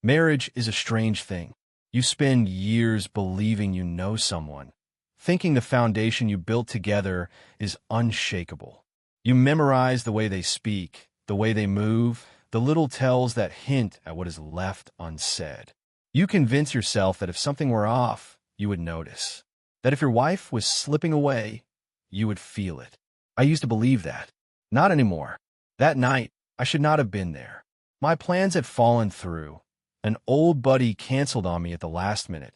Marriage is a strange thing. You spend years believing you know someone, thinking the foundation you built together is unshakable. You memorize the way they speak, the way they move, the little tells that hint at what is left unsaid. You convince yourself that if something were off, you would notice. That if your wife was slipping away, you would feel it. I used to believe that. Not anymore. That night, I should not have been there. My plans had fallen through. An old buddy canceled on me at the last minute,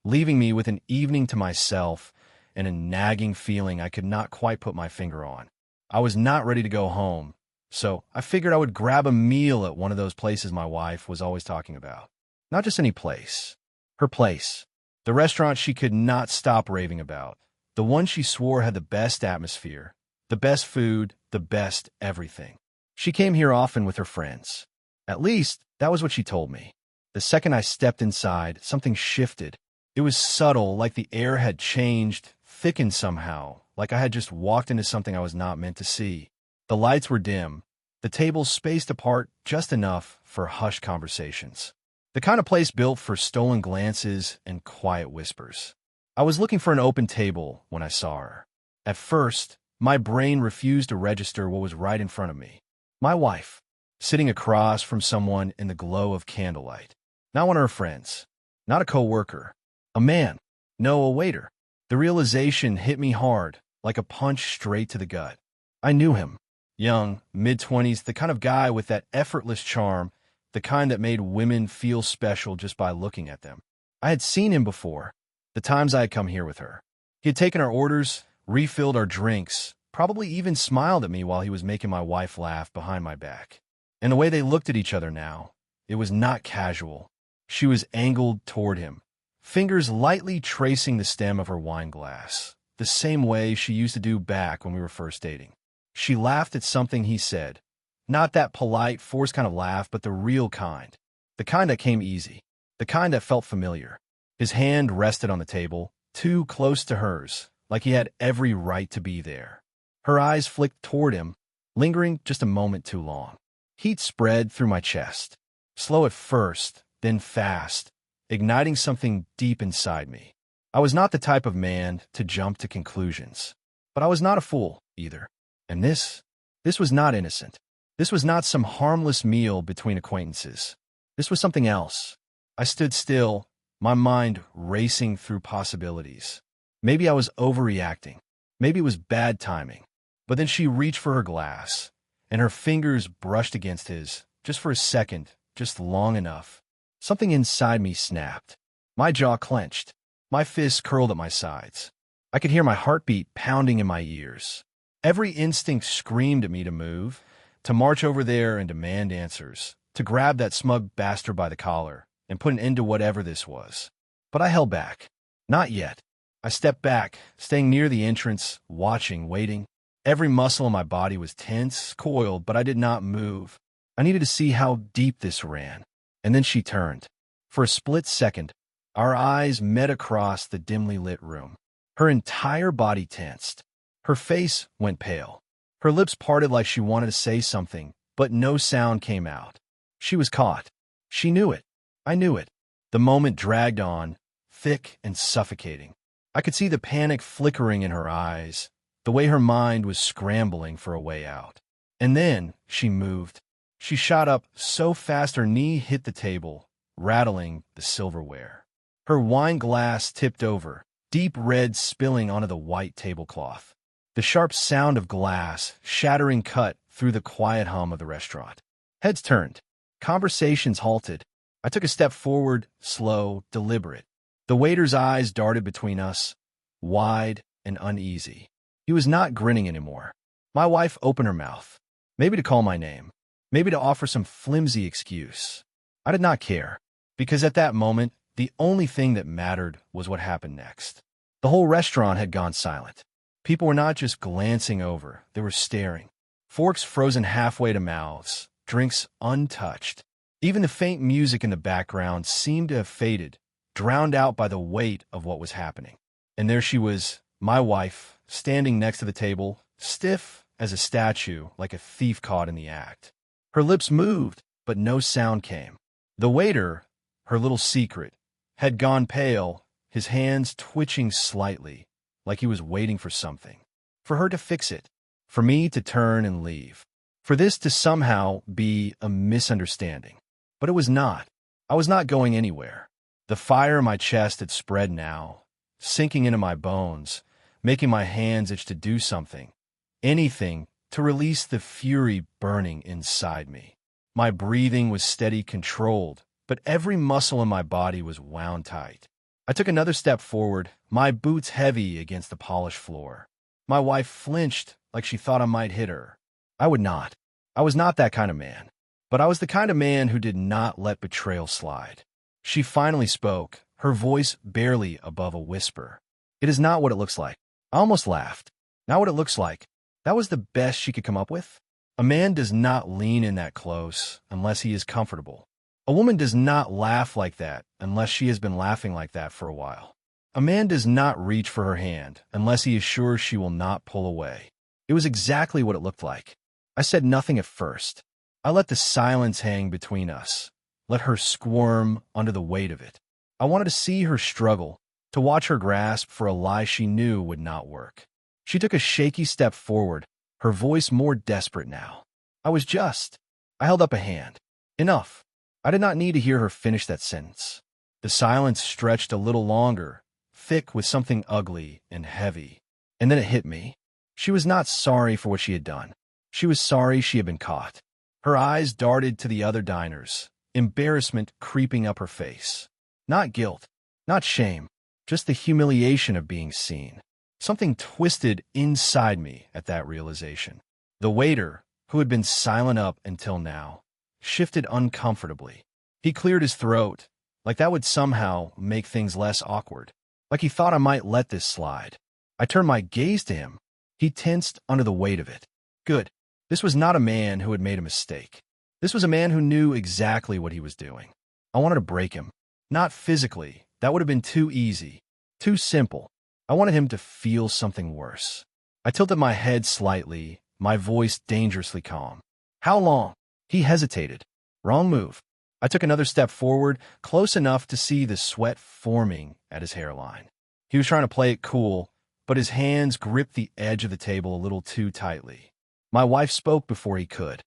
leaving me with an evening to myself and a nagging feeling I could not quite put my finger on. I was not ready to go home, so I figured I would grab a meal at one of those places my wife was always talking about. Not just any place. Her place. The restaurant she could not stop raving about. The one she swore had the best atmosphere, the best food, the best everything. She came here often with her friends. At least, that was what she told me. The second I stepped inside, something shifted. It was subtle, like the air had changed, thickened somehow, like I had just walked into something I was not meant to see. The lights were dim, the tables spaced apart just enough for hushed conversations. The kind of place built for stolen glances and quiet whispers. I was looking for an open table when I saw her. At first, my brain refused to register what was right in front of me. My wife, sitting across from someone in the glow of candlelight. Not one of her friends, not a co-worker, a man, no, a waiter. The realization hit me hard, like a punch straight to the gut. I knew him. Young, mid-20s, the kind of guy with that effortless charm, the kind that made women feel special just by looking at them. I had seen him before, the times I had come here with her. He had taken our orders, refilled our drinks, probably even smiled at me while he was making my wife laugh behind my back. And the way they looked at each other now, it was not casual. She was angled toward him, fingers lightly tracing the stem of her wine glass, the same way she used to do back when we were first dating. She laughed at something he said. Not that polite, forced kind of laugh, but the real kind. The kind that came easy. The kind that felt familiar. His hand rested on the table, too close to hers, like he had every right to be there. Her eyes flicked toward him, lingering just a moment too long. Heat spread through my chest. Slow at first, then fast, igniting something deep inside me. I was not the type of man to jump to conclusions. But I was not a fool, either. And this was not innocent. This was not some harmless meal between acquaintances. This was something else. I stood still, my mind racing through possibilities. Maybe I was overreacting. Maybe it was bad timing. But then she reached for her glass, and her fingers brushed against his, just for a second, just long enough. Something inside me snapped. My jaw clenched. My fists curled at my sides. I could hear my heartbeat pounding in my ears. Every instinct screamed at me to move, to march over there and demand answers, to grab that smug bastard by the collar and put an end to whatever this was. But I held back. Not yet. I stepped back, staying near the entrance, watching, waiting. Every muscle in my body was tense, coiled, but I did not move. I needed to see how deep this ran. And then she turned. For a split second, our eyes met across the dimly lit room. Her entire body tensed. Her face went pale. Her lips parted like she wanted to say something, but no sound came out. She was caught. She knew it. I knew it. The moment dragged on, thick and suffocating. I could see the panic flickering in her eyes, the way her mind was scrambling for a way out. And then she moved. She shot up so fast her knee hit the table, rattling the silverware. Her wine glass tipped over, deep red spilling onto the white tablecloth. The sharp sound of glass shattering cut through the quiet hum of the restaurant. Heads turned. Conversations halted. I took a step forward, slow, deliberate. The waiter's eyes darted between us, wide and uneasy. He was not grinning anymore. My wife opened her mouth, maybe to call my name, maybe to offer some flimsy excuse. I did not care, because at that moment, the only thing that mattered was what happened next. The whole restaurant had gone silent. People were not just glancing over, they were staring. Forks frozen halfway to mouths, drinks untouched. Even the faint music in the background seemed to have faded, drowned out by the weight of what was happening. And there she was, my wife, standing next to the table, stiff as a statue, like a thief caught in the act. Her lips moved, but no sound came. The waiter, her little secret, had gone pale, his hands twitching slightly, like he was waiting for something. For her to fix it, for me to turn and leave, for this to somehow be a misunderstanding. But it was not. I was not going anywhere. The fire in my chest had spread now, sinking into my bones, making my hands itch to do something, anything to release the fury burning inside me. My breathing was steady, controlled, but every muscle in my body was wound tight. I took another step forward, my boots heavy against the polished floor. My wife flinched like she thought I might hit her. I would not. I was not that kind of man. But I was the kind of man who did not let betrayal slide. She finally spoke, her voice barely above a whisper. It is not what it looks like. I almost laughed. Not what it looks like. That was the best she could come up with. A man does not lean in that close unless he is comfortable. A woman does not laugh like that unless she has been laughing like that for a while. A man does not reach for her hand unless he is sure she will not pull away. It was exactly what it looked like. I said nothing at first. I let the silence hang between us, let her squirm under the weight of it. I wanted to see her struggle, to watch her grasp for a lie she knew would not work. She took a shaky step forward, her voice more desperate now. I held up a hand. Enough. I did not need to hear her finish that sentence. The silence stretched a little longer, thick with something ugly and heavy. And then it hit me. She was not sorry for what she had done. She was sorry she had been caught. Her eyes darted to the other diners, embarrassment creeping up her face. Not guilt, not shame, just the humiliation of being seen. Something twisted inside me at that realization. The waiter, who had been silent up until now, shifted uncomfortably. He cleared his throat, like that would somehow make things less awkward, like he thought I might let this slide. I turned my gaze to him. He tensed under the weight of it. Good. This was not a man who had made a mistake. This was a man who knew exactly what he was doing. I wanted to break him. Not physically. That would have been too easy, too simple. I wanted him to feel something worse. I tilted my head slightly, my voice dangerously calm. How long? He hesitated. Wrong move. I took another step forward, close enough to see the sweat forming at his hairline. He was trying to play it cool, but his hands gripped the edge of the table a little too tightly. My wife spoke before he could.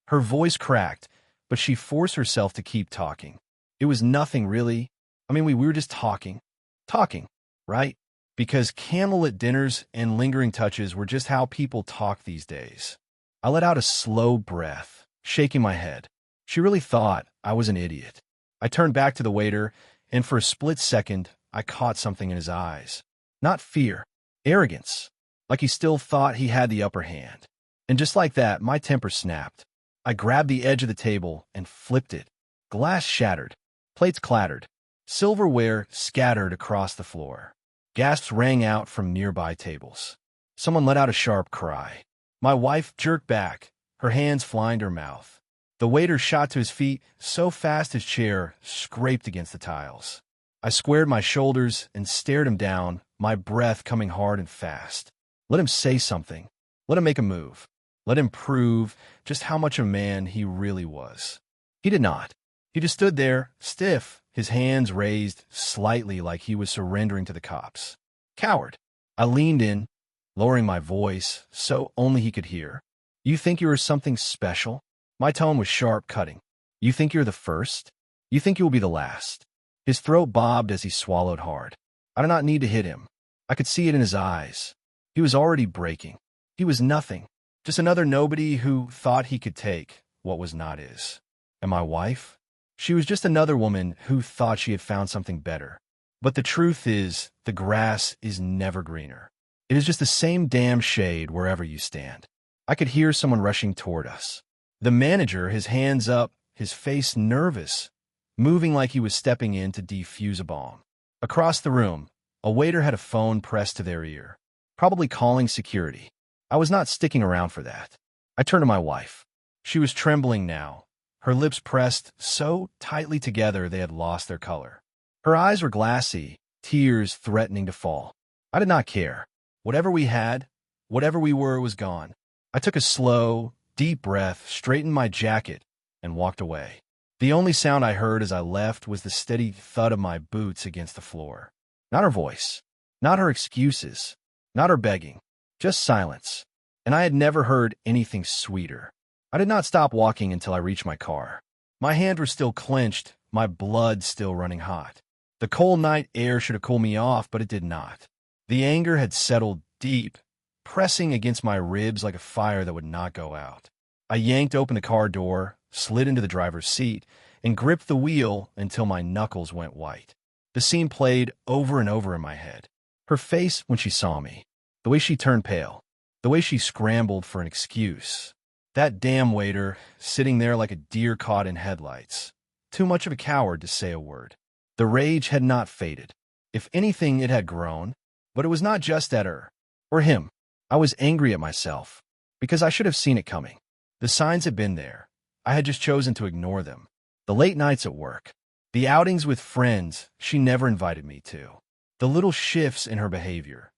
Her voice cracked, but she forced herself to keep talking. It was nothing really. We were just talking. Talking, right? Because candlelit dinners and lingering touches were just how people talk these days. I let out a slow breath, shaking my head. She really thought I was an idiot. I turned back to the waiter, and for a split second, I caught something in his eyes. Not fear, arrogance, like he still thought he had the upper hand. And just like that, my temper snapped. I grabbed the edge of the table and flipped it. Glass shattered. Plates clattered. Silverware scattered across the floor. Gasps rang out from nearby tables. Someone let out a sharp cry. My wife jerked back, her hands flying to her mouth. The waiter shot to his feet so fast his chair scraped against the tiles. I squared my shoulders and stared him down, my breath coming hard and fast. Let him say something. Let him make a move. Let him prove just how much of a man he really was. He did not. He just stood there, stiff, his hands raised slightly like he was surrendering to the cops. Coward. I leaned in, lowering my voice so only he could hear. You think you are something special? My tone was sharp, cutting. You think you're the first? You think you will be the last? His throat bobbed as he swallowed hard. I did not need to hit him. I could see it in his eyes. He was already breaking. He was nothing. Just another nobody who thought he could take what was not his. And my wife? She was just another woman who thought she had found something better. But the truth is, the grass is never greener. It is just the same damn shade wherever you stand. I could hear someone rushing toward us. The manager, his hands up, his face nervous, moving like he was stepping in to defuse a bomb. Across the room, a waiter had a phone pressed to their ear, probably calling security. I was not sticking around for that. I turned to my wife. She was trembling now, her lips pressed so tightly together they had lost their color. Her eyes were glassy, tears threatening to fall. I did not care. Whatever we had, whatever we were, was gone. I took a slow, deep breath, straightened my jacket, and walked away. The only sound I heard as I left was the steady thud of my boots against the floor. Not her voice, not her excuses, not her begging, just silence. And I had never heard anything sweeter. I did not stop walking until I reached my car. My hands were still clenched, my blood still running hot. The cold night air should have cooled me off, but it did not. The anger had settled deep, pressing against my ribs like a fire that would not go out. I yanked open the car door, slid into the driver's seat, and gripped the wheel until my knuckles went white. The scene played over and over in my head. Her face when she saw me, the way she turned pale, the way she scrambled for an excuse. That damn waiter, sitting there like a deer caught in headlights. Too much of a coward to say a word. The rage had not faded. If anything, it had grown. But it was not just at her, or him. I was angry at myself, because I should have seen it coming. The signs had been there. I had just chosen to ignore them. The late nights at work, the outings with friends she never invited me to, the little shifts in her behavior,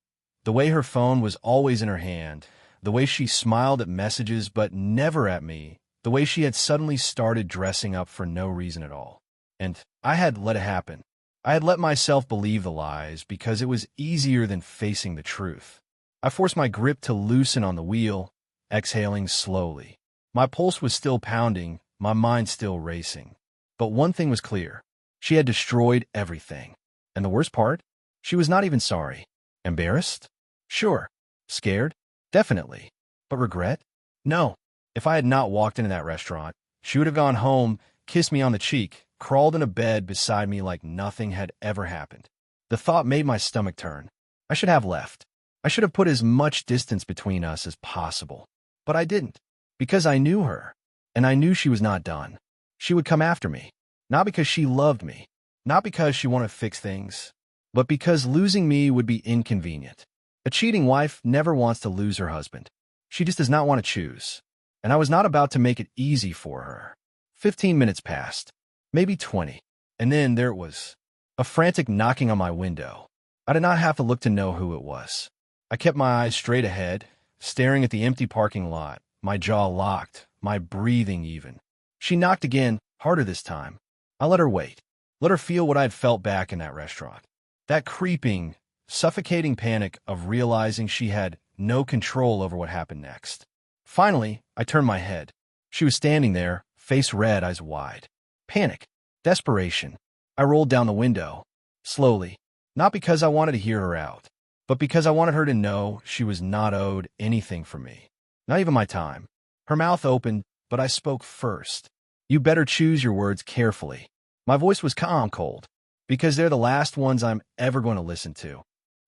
the way her phone was always in her hand, the way she smiled at messages but never at me, the way she had suddenly started dressing up for no reason at all. And I had let it happen. I had let myself believe the lies because it was easier than facing the truth. I forced my grip to loosen on the wheel, exhaling slowly. My pulse was still pounding, my mind still racing. But one thing was clear. She had destroyed everything. And the worst part? She was not even sorry. Embarrassed? Sure. Scared? Definitely. But regret? No. If I had not walked into that restaurant, she would have gone home, kissed me on the cheek, crawled in a bed beside me like nothing had ever happened. The thought made my stomach turn. I should have left. I should have put as much distance between us as possible. But I didn't. Because I knew her. And I knew she was not done. She would come after me. Not because she loved me. Not because she wanted to fix things. But because losing me would be inconvenient. A cheating wife never wants to lose her husband. She just does not want to choose. And I was not about to make it easy for her. 15 minutes passed. Maybe 20. And then there it was. A frantic knocking on my window. I did not have to look to know who it was. I kept my eyes straight ahead, staring at the empty parking lot, my jaw locked, my breathing even. She knocked again, harder this time. I let her wait. Let her feel what I had felt back in that restaurant. That creeping, suffocating panic of realizing she had no control over what happened next. Finally, I turned my head. She was standing there, face red, eyes wide. Panic. Desperation. I rolled down the window. Slowly. Not because I wanted to hear her out, but because I wanted her to know she was not owed anything from me. Not even my time. Her mouth opened, but I spoke first. You better choose your words carefully. My voice was calm, cold, because they're the last ones I'm ever going to listen to.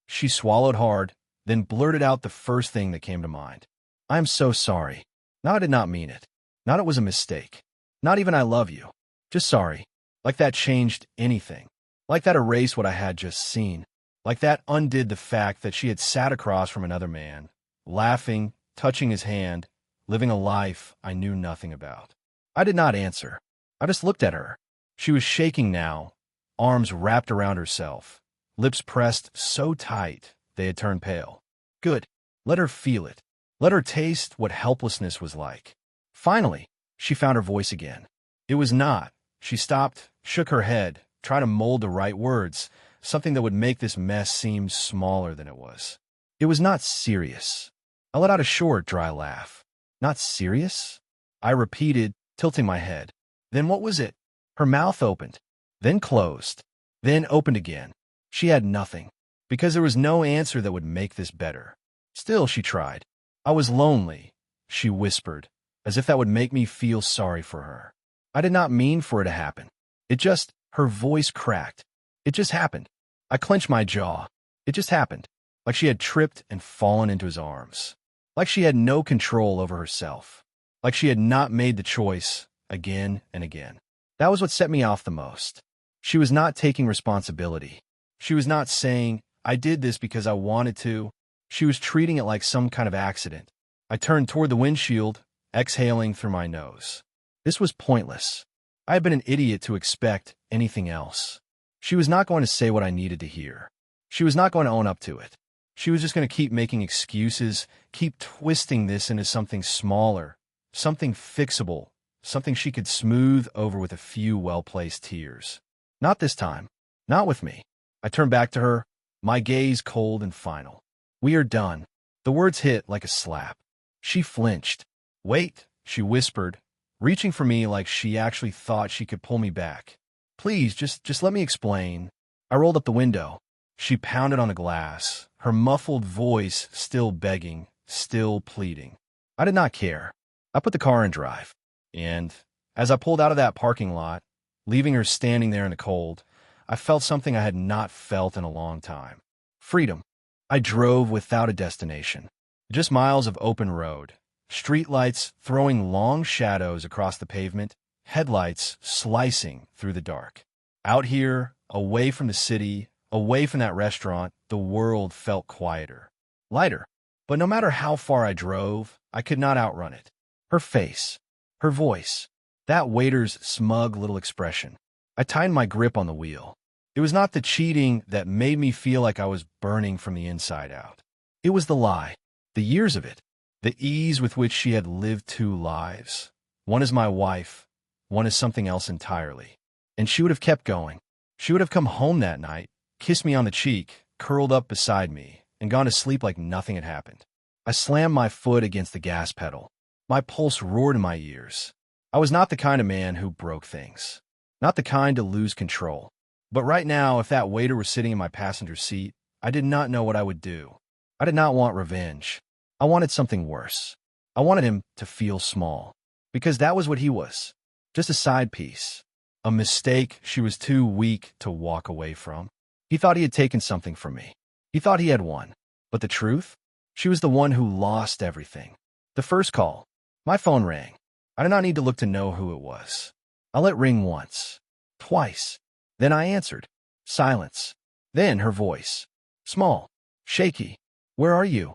She swallowed hard, then blurted out the first thing that came to mind. I'm so sorry. No, I did not mean it. Not it was a mistake. Not even I love you. Just sorry. Like that changed anything. Like that erased what I had just seen. Like that undid the fact that she had sat across from another man, laughing, touching his hand, living a life I knew nothing about. I did not answer. I just looked at her. She was shaking now, arms wrapped around herself, lips pressed so tight they had turned pale. Good. Let her feel it. Let her taste what helplessness was like. Finally, she found her voice again. It was not. She stopped, shook her head, trying to mold the right words, something that would make this mess seem smaller than it was. It was not serious. I let out a short, dry laugh. Not serious? I repeated, tilting my head. Then what was it? Her mouth opened, then closed, then opened again. She had nothing, because there was no answer that would make this better. Still, she tried. I was lonely, she whispered, as if that would make me feel sorry for her. I did not mean for it to happen. Her voice cracked. It just happened. I clenched my jaw. It just happened. Like she had tripped and fallen into his arms. Like she had no control over herself. Like she had not made the choice again and again. That was what set me off the most. She was not taking responsibility. She was not saying, I did this because I wanted to. She was treating it like some kind of accident. I turned toward the windshield, exhaling through my nose. This was pointless. I had been an idiot to expect anything else. She was not going to say what I needed to hear. She was not going to own up to it. She was just going to keep making excuses, keep twisting this into something smaller, something fixable, something she could smooth over with a few well-placed tears. Not this time. Not with me. I turned back to her, my gaze cold and final. We are done. The words hit like a slap. She flinched. Wait, she whispered, reaching for me like she actually thought she could pull me back. Please, just let me explain. I rolled up the window. She pounded on the glass, her muffled voice still begging, still pleading. I did not care. I put the car in drive. And as I pulled out of that parking lot, leaving her standing there in the cold, I felt something I had not felt in a long time. Freedom. I drove without a destination. Just miles of open road. Streetlights throwing long shadows across the pavement, headlights slicing through the dark. Out here, away from the city, away from that restaurant, the world felt quieter, lighter. But no matter how far I drove, I could not outrun it. Her face, her voice, that waiter's smug little expression. I tightened my grip on the wheel. It was not the cheating that made me feel like I was burning from the inside out. It was the lie, the years of it, the ease with which she had lived two lives. One as my wife, one as something else entirely. And she would have kept going. She would have come home that night, kissed me on the cheek, curled up beside me, and gone to sleep like nothing had happened. I slammed my foot against the gas pedal. My pulse roared in my ears. I was not the kind of man who broke things. Not the kind to lose control. But right now, if that waiter was sitting in my passenger seat, I did not know what I would do. I did not want revenge. I wanted something worse. I wanted him to feel small. Because that was what he was. Just a side piece. A mistake she was too weak to walk away from. He thought he had taken something from me. He thought he had won. But the truth? She was the one who lost everything. The first call. My phone rang. I did not need to look to know who it was. I let it ring once. Twice. Then I answered. Silence. Then her voice. Small. Shaky. Where are you?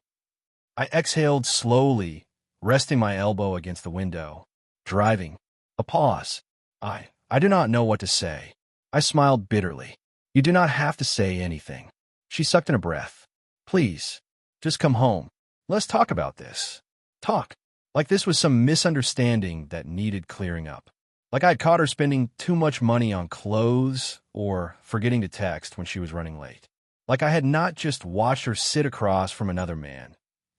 I exhaled slowly, resting my elbow against the window. Driving. A pause. I do not know what to say. I smiled bitterly. You do not have to say anything. She sucked in a breath. Please. Just come home. Let's talk about this. Talk. Like this was some misunderstanding that needed clearing up. Like I'd caught her spending too much money on clothes or forgetting to text when she was running late. Like I had not just watched her sit across from another man,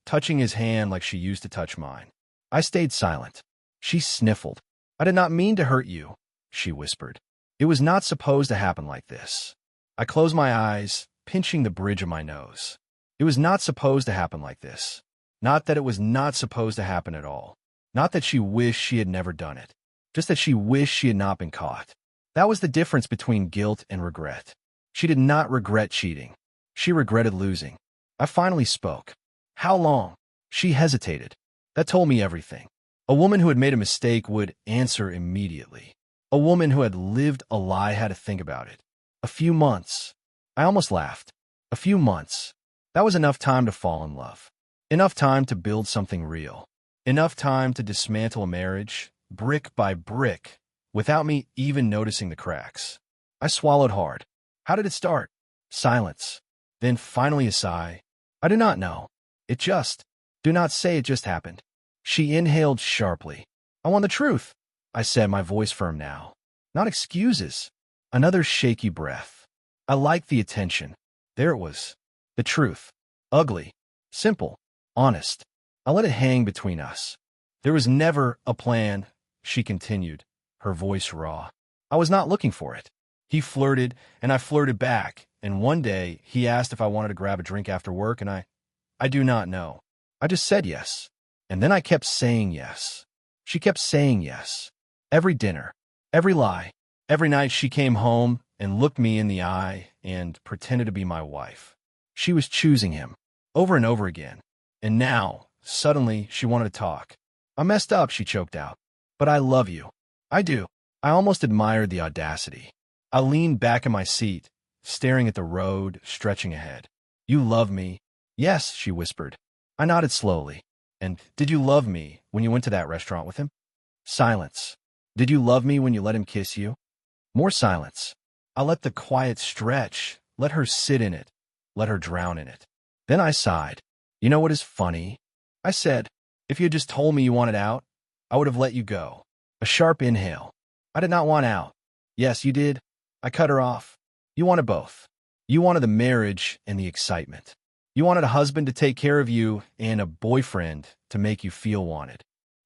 touching his hand like she used to touch mine. I stayed silent. She sniffled. I did not mean to hurt you, she whispered. It was not supposed to happen like this. I closed my eyes, pinching the bridge of my nose. It was not supposed to happen like this. Not that it was not supposed to happen at all. Not that she wished she had never done it. Just that she wished she had not been caught. That was the difference between guilt and regret. She did not regret cheating. She regretted losing. I finally spoke. How long? She hesitated. That told me everything. A woman who had made a mistake would answer immediately. A woman who had lived a lie had to think about it. A few months. I almost laughed. A few months. That was enough time to fall in love. Enough time to build something real. Enough time to dismantle a marriage, brick by brick, without me even noticing the cracks. I swallowed hard. How did it start? Silence. Then finally a sigh. I do not know. It just. Do not say it just happened. She inhaled sharply. I want the truth, I said, my voice firm now. Not excuses. Another shaky breath. I liked the attention. There it was. The truth. Ugly. Simple. Honest. I let it hang between us. There was never a plan, she continued, her voice raw. I was not looking for it. He flirted, and I flirted back, and one day he asked if I wanted to grab a drink after work, and I do not know. I just said yes. And then I kept saying yes. She kept saying yes. Every dinner, every lie, every night she came home and looked me in the eye and pretended to be my wife. She was choosing him, over and over again. And now, suddenly, she wanted to talk. I messed up, she choked out. But I love you. I do. I almost admired the audacity. I leaned back in my seat, staring at the road stretching ahead. You love me? Yes, she whispered. I nodded slowly. And did you love me when you went to that restaurant with him? Silence. Did you love me when you let him kiss you? More silence. I let the quiet stretch, let her sit in it, let her drown in it. Then I sighed. You know what is funny? I said, if you had just told me you wanted out, I would have let you go. A sharp inhale. I did not want out. Yes, you did. I cut her off. You wanted both. You wanted the marriage and the excitement. You wanted a husband to take care of you and a boyfriend to make you feel wanted.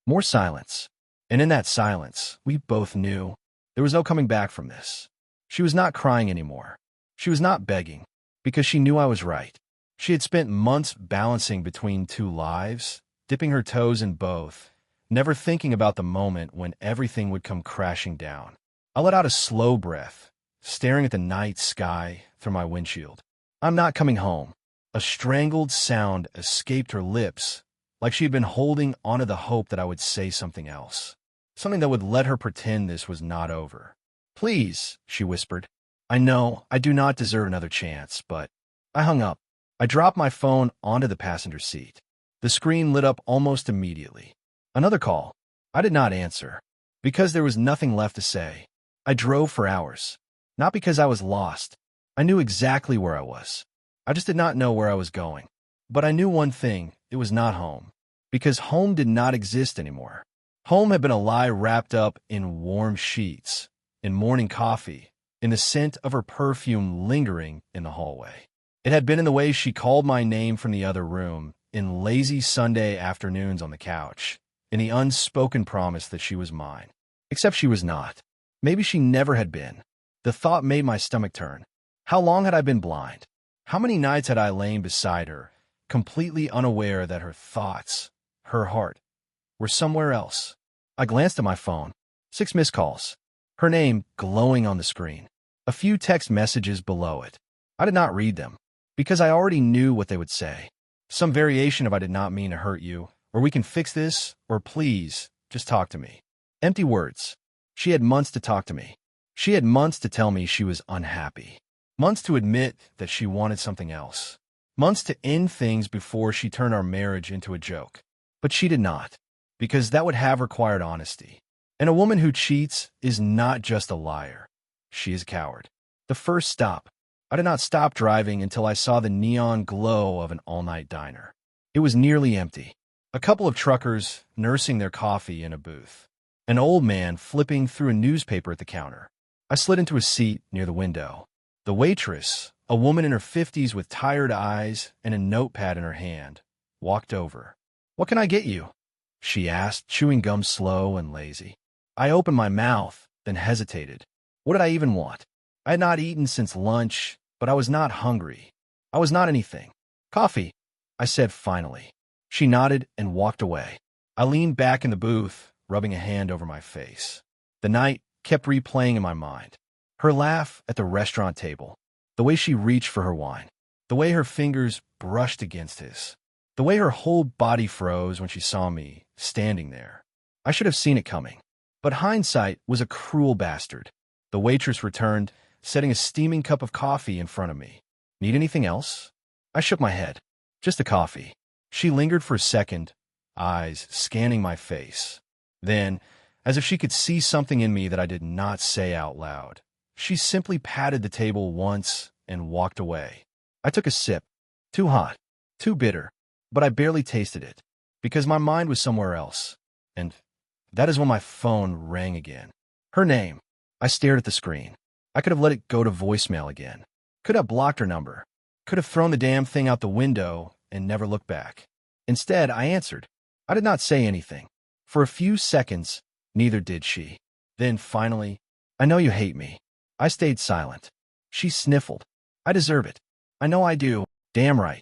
More silence. And in that silence, we both knew there was no coming back from this. She was not crying anymore. She was not begging, because she knew I was right. She had spent months balancing between two lives, dipping her toes in both, never thinking about the moment when everything would come crashing down. I let out a slow breath, staring at the night sky through my windshield. I'm not coming home. A strangled sound escaped her lips, like she had been holding onto the hope that I would say something else. Something that would let her pretend this was not over. Please, she whispered. I know I do not deserve another chance, but I hung up. I dropped my phone onto the passenger seat. The screen lit up almost immediately. Another call. I did not answer, because there was nothing left to say. I drove for hours. Not because I was lost. I knew exactly where I was. I just did not know where I was going. But I knew one thing, it was not home. Because home did not exist anymore. Home had been a lie wrapped up in warm sheets, in morning coffee, in the scent of her perfume lingering in the hallway. It had been in the way she called my name from the other room, in lazy Sunday afternoons on the couch, in the unspoken promise that she was mine. Except she was not. Maybe she never had been. The thought made my stomach turn. How long had I been blind? How many nights had I lain beside her, completely unaware that her thoughts, her heart, were somewhere else? I glanced at my phone. 6 missed calls. Her name glowing on the screen. A few text messages below it. I did not read them, because I already knew what they would say. Some variation of I did not mean to hurt you, or we can fix this, or please, just talk to me. Empty words. She had months to talk to me. She had months to tell me she was unhappy. Months to admit that she wanted something else. Months to end things before she turned our marriage into a joke. But she did not, because that would have required honesty. And a woman who cheats is not just a liar. She is a coward. The first stop. I did not stop driving until I saw the neon glow of an all-night diner. It was nearly empty. A couple of truckers nursing their coffee in a booth. An old man flipping through a newspaper at the counter. I slid into a seat near the window. The waitress, a woman in her 50s with tired eyes and a notepad in her hand, walked over. What can I get you? She asked, chewing gum slow and lazy. I opened my mouth, then hesitated. What did I even want? I had not eaten since lunch, but I was not hungry. I was not anything. Coffee, I said finally. She nodded and walked away. I leaned back in the booth, rubbing a hand over my face. The night kept replaying in my mind. Her laugh at the restaurant table, the way she reached for her wine, the way her fingers brushed against his, the way her whole body froze when she saw me standing there. I should have seen it coming. But hindsight was a cruel bastard. The waitress returned, setting a steaming cup of coffee in front of me. Need anything else? I shook my head. Just the coffee. She lingered for a second, eyes scanning my face. Then, as if she could see something in me that I did not say out loud, she simply patted the table once and walked away. I took a sip. Too hot, too bitter, but I barely tasted it, because my mind was somewhere else. And that is when my phone rang again. Her name. I stared at the screen. I could have let it go to voicemail again. Could have blocked her number. Could have thrown the damn thing out the window and never looked back. Instead, I answered. I did not say anything. For a few seconds, neither did she. Then, finally, I know you hate me. I stayed silent. She sniffled. I deserve it. I know I do. Damn right.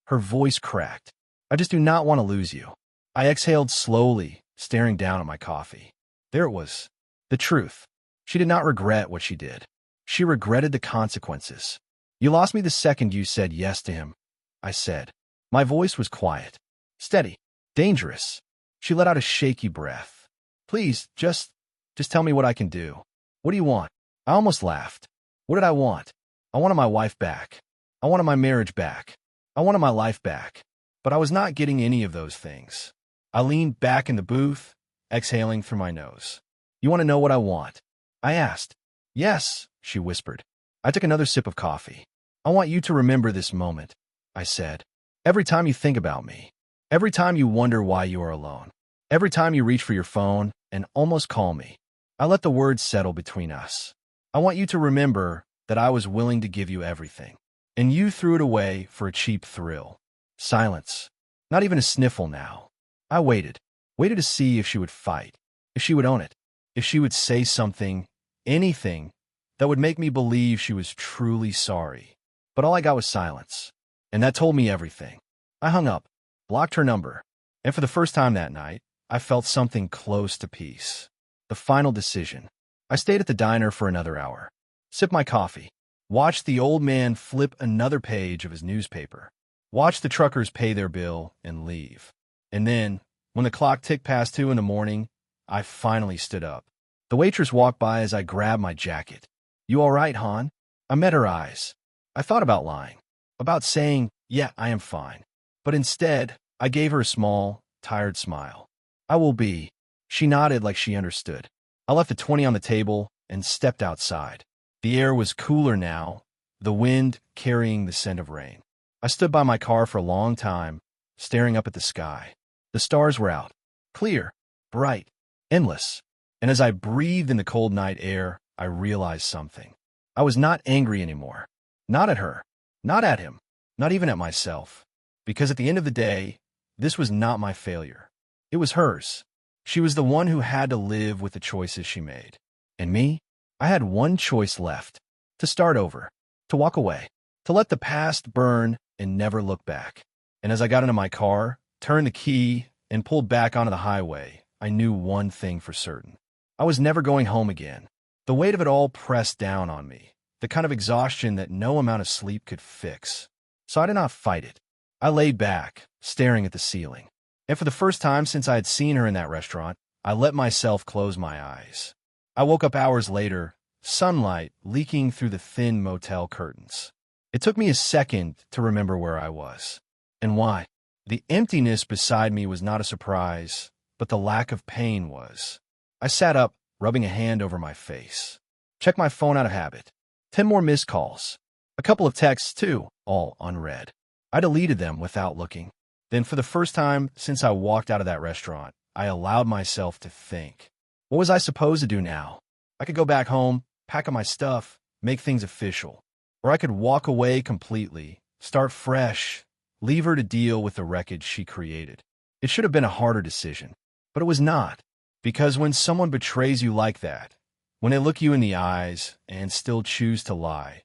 Her voice cracked. I just do not want to lose you. I exhaled slowly, staring down at my coffee. There it was. The truth. She did not regret what she did. She regretted the consequences. You lost me the second you said yes to him, I said. My voice was quiet, steady, dangerous. She let out a shaky breath. Please, just tell me what I can do. What do you want? I almost laughed. What did I want? I wanted my wife back. I wanted my marriage back. I wanted my life back. But I was not getting any of those things. I leaned back in the booth, exhaling through my nose. You want to know what I want? I asked. Yes, she whispered. I took another sip of coffee. I want you to remember this moment, I said. Every time you think about me. Every time you wonder why you are alone. Every time you reach for your phone and almost call me. I let the words settle between us. I want you to remember that I was willing to give you everything, and you threw it away for a cheap thrill. Silence. Not even a sniffle now. I waited to see if she would fight, if she would own it, if she would say something, anything, that would make me believe she was truly sorry. But all I got was silence, and that told me everything. I hung up, blocked her number, and for the first time that night, I felt something close to peace. The final decision. I stayed at the diner for another hour, sipped my coffee, watched the old man flip another page of his newspaper, watched the truckers pay their bill and leave. And then, when the clock ticked past 2 in the morning, I finally stood up. The waitress walked by as I grabbed my jacket. "You all right, hon?" I met her eyes. I thought about lying, about saying, "Yeah, I am fine." But instead, I gave her a small, tired smile. "I will be." She nodded like she understood. I left the 20 on the table and stepped outside. The air was cooler now, the wind carrying the scent of rain. I stood by my car for a long time, staring up at the sky. The stars were out, clear, bright, endless. And as I breathed in the cold night air, I realized something. I was not angry anymore. Not at her, not at him, not even at myself. Because at the end of the day, this was not my failure. It was hers. She was the one who had to live with the choices she made. And me? I had one choice left. To start over. To walk away. To let the past burn and never look back. And as I got into my car, turned the key, and pulled back onto the highway, I knew one thing for certain. I was never going home again. The weight of it all pressed down on me. The kind of exhaustion that no amount of sleep could fix. So I did not fight it. I laid back, staring at the ceiling. And for the first time since I had seen her in that restaurant, I let myself close my eyes. I woke up hours later, sunlight leaking through the thin motel curtains. It took me a second to remember where I was. And why. The emptiness beside me was not a surprise, but the lack of pain was. I sat up, rubbing a hand over my face. Checked my phone out of habit. 10 more missed calls. A couple of texts, too, all unread. I deleted them without looking. Then, for the first time since I walked out of that restaurant, I allowed myself to think. What was I supposed to do now? I could go back home, pack up my stuff, make things official. Or I could walk away completely, start fresh, leave her to deal with the wreckage she created. It should have been a harder decision, but it was not. Because when someone betrays you like that, when they look you in the eyes and still choose to lie,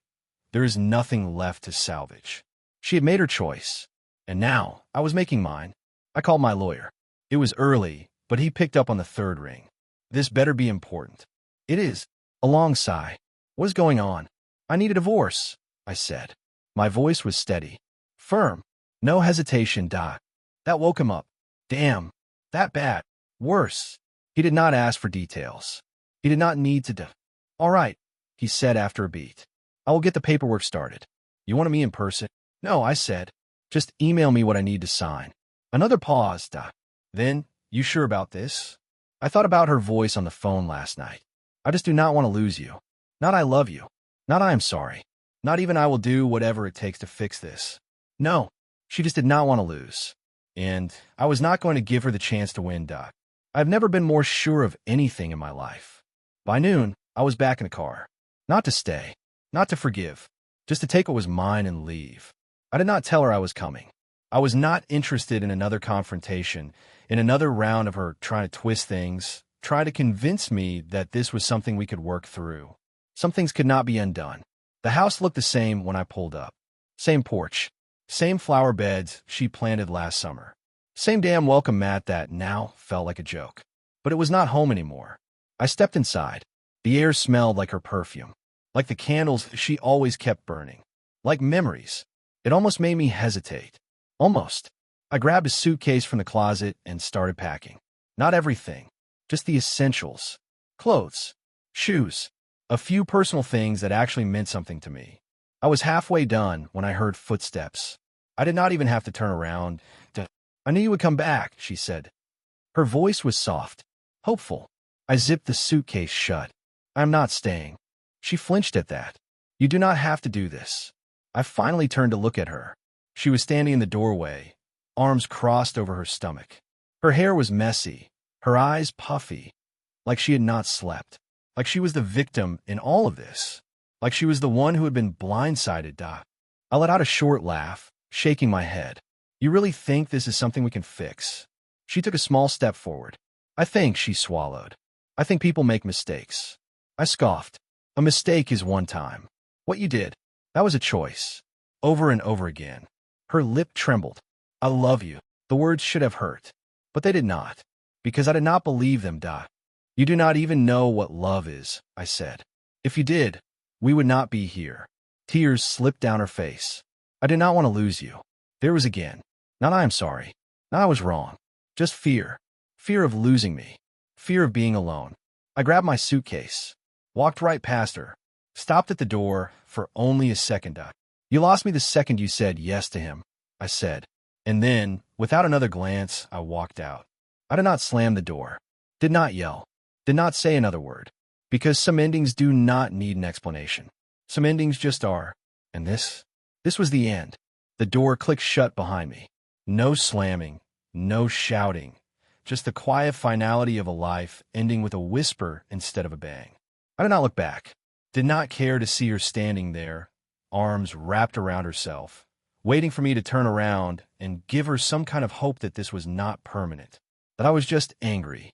there is nothing left to salvage. She had made her choice, and now I was making mine. I called my lawyer. It was early, but he picked up on the third ring. This better be important. It is. A long sigh. What is going on? I need a divorce, I said. My voice was steady, firm. No hesitation, Doc. That woke him up. Damn. That bad. Worse. He did not ask for details. He did not need to. All right, he said after a beat. I will get the paperwork started. You want to meet in person? No, I said. Just email me what I need to sign. Another pause, Doc. Then, you sure about this? I thought about her voice on the phone last night. I just do not want to lose you. Not I love you. Not I am sorry. Not even I will do whatever it takes to fix this. No, she just did not want to lose. And I was not going to give her the chance to win, Doc. I've never been more sure of anything in my life. By noon, I was back in the car. Not to stay. Not to forgive. Just to take what was mine and leave. I did not tell her I was coming. I was not interested in another confrontation, in another round of her trying to twist things, trying to convince me that this was something we could work through. Some things could not be undone. The house looked the same when I pulled up. Same porch. Same flower beds she planted last summer. Same damn welcome mat that now felt like a joke. But it was not home anymore. I stepped inside. The air smelled like her perfume. Like the candles she always kept burning. Like memories. It almost made me hesitate. Almost. I grabbed a suitcase from the closet and started packing. Not everything. Just the essentials. Clothes. Shoes. A few personal things that actually meant something to me. I was halfway done when I heard footsteps. I did not even have to turn around. I knew you would come back, she said. Her voice was soft. Hopeful. I zipped the suitcase shut. I'm not staying. She flinched at that. You do not have to do this. I finally turned to look at her. She was standing in the doorway, arms crossed over her stomach. Her hair was messy, her eyes puffy, like she had not slept, like she was the victim in all of this, like she was the one who had been blindsided. I let out a short laugh, shaking my head. You really think this is something we can fix? She took a small step forward. I think, she swallowed. I think people make mistakes. I scoffed. A mistake is one time. What you did, that was a choice. Over and over again. Her lip trembled. I love you. The words should have hurt. But they did not. Because I did not believe them. You do not even know what love is, I said. If you did, we would not be here. Tears slipped down her face. I did not want to lose you. There was again. Not I am sorry. Not I was wrong. Just fear. Fear of losing me. Fear of being alone. I grabbed my suitcase. Walked right past her. Stopped at the door for only a second. You lost me the second you said yes to him, I said. And then, without another glance, I walked out. I did not slam the door. Did not yell. Did not say another word. Because some endings do not need an explanation. Some endings just are. And this was the end. The door clicked shut behind me. No slamming, no shouting, just the quiet finality of a life ending with a whisper instead of a bang. I did not look back. Did not care to see her standing there, arms wrapped around herself, waiting for me to turn around and give her some kind of hope that this was not permanent, that I was just angry,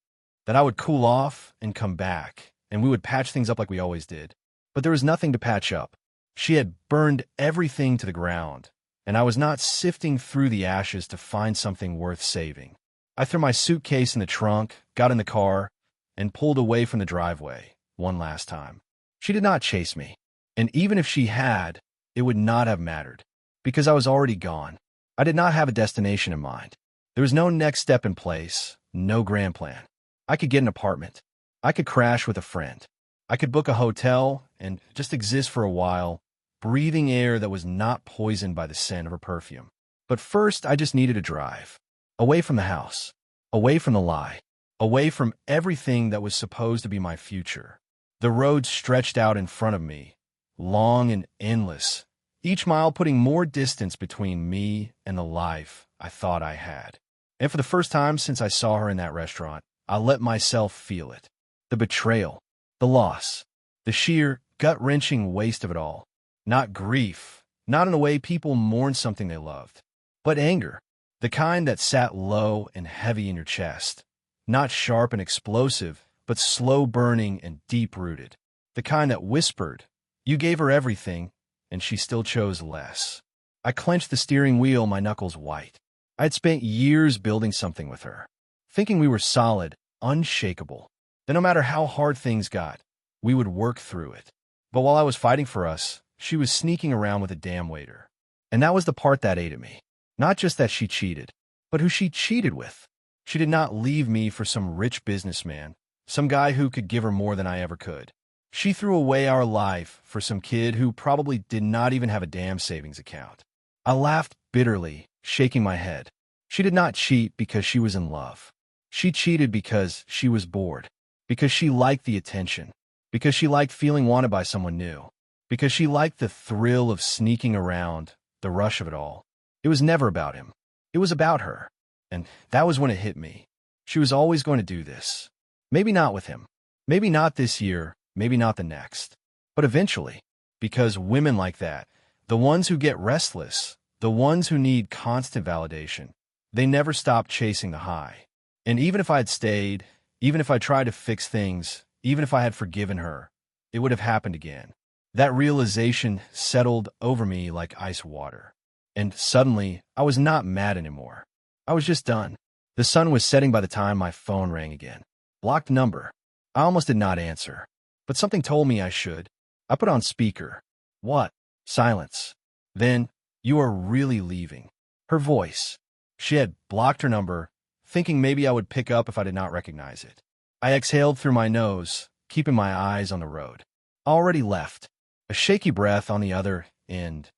that I would cool off and come back, and we would patch things up like we always did. But there was nothing to patch up. She had burned everything to the ground, and I was not sifting through the ashes to find something worth saving. I threw my suitcase in the trunk, got in the car, and pulled away from the driveway one last time. She did not chase me, and even if she had, it would not have mattered, because I was already gone. I did not have a destination in mind. There was no next step in place, no grand plan. I could get an apartment. I could crash with a friend. I could book a hotel and just exist for a while, breathing air that was not poisoned by the scent of her perfume. But first, I just needed a drive. Away from the house. Away from the lie. Away from everything that was supposed to be my future. The road stretched out in front of me, long and endless, each mile putting more distance between me and the life I thought I had. And for the first time since I saw her in that restaurant, I let myself feel it. The betrayal, the loss, the sheer, gut-wrenching waste of it all. Not grief, not in a way people mourn something they loved, but anger, the kind that sat low and heavy in your chest. Not sharp and explosive, but slow-burning and deep-rooted. The kind that whispered, you gave her everything, and she still chose less. I clenched the steering wheel, my knuckles white. I had spent years building something with her, thinking we were solid, unshakable, that no matter how hard things got, we would work through it. But while I was fighting for us, she was sneaking around with a damn waiter. And that was the part that ate at me. Not just that she cheated, but who she cheated with. She did not leave me for some rich businessman, some guy who could give her more than I ever could. She threw away our life for some kid who probably did not even have a damn savings account. I laughed bitterly, shaking my head. She did not cheat because she was in love. She cheated because she was bored, because she liked the attention, because she liked feeling wanted by someone new, because she liked the thrill of sneaking around, the rush of it all. It was never about him. It was about her. And that was when it hit me. She was always going to do this. Maybe not with him. Maybe not this year. Maybe not the next. But eventually. Because women like that, the ones who get restless, the ones who need constant validation, they never stop chasing the high. And even if I had stayed, even if I tried to fix things, even if I had forgiven her, it would have happened again. That realization settled over me like ice water. And suddenly, I was not mad anymore. I was just done. The sun was setting by the time my phone rang again. Blocked number. I almost did not answer. But something told me I should. I put on speaker. What? Silence. Then, you are really leaving. Her voice. She had blocked her number, thinking maybe I would pick up if I did not recognize it. I exhaled through my nose, keeping my eyes on the road. I already left. A shaky breath on the other end.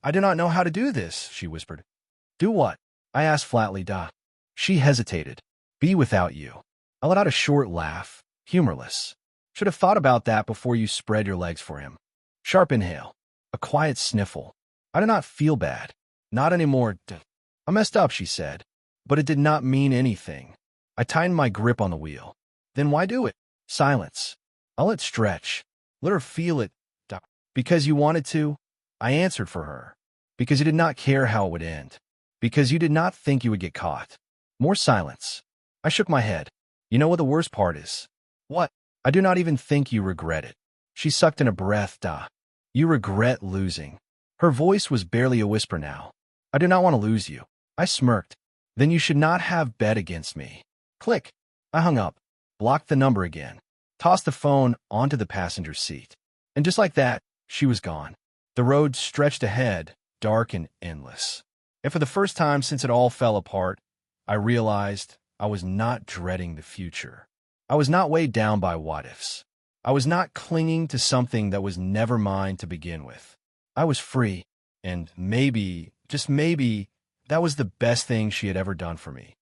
I do not know how to do this, she whispered. Do what? I asked flatly. She hesitated. Be without you. I let out a short laugh, humorless. Should have thought about that before you spread your legs for him. Sharp inhale. A quiet sniffle. I did not feel bad. Not anymore. I messed up, she said. But it did not mean anything. I tightened my grip on the wheel. Then why do it? Silence. I'll let it stretch. Let her feel it. Because you wanted to? I answered for her. Because you did not care how it would end. Because you did not think you would get caught. More silence. I shook my head. You know what the worst part is? What? I do not even think you regret it. She sucked in a breath. You regret losing. Her voice was barely a whisper now. I do not want to lose you. I smirked. Then you should not have bet against me. Click. I hung up, blocked the number again, tossed the phone onto the passenger seat. And just like that, she was gone. The road stretched ahead, dark and endless. And for the first time since it all fell apart, I realized I was not dreading the future. I was not weighed down by what-ifs. I was not clinging to something that was never mine to begin with. I was free, and maybe, just maybe, that was the best thing she had ever done for me.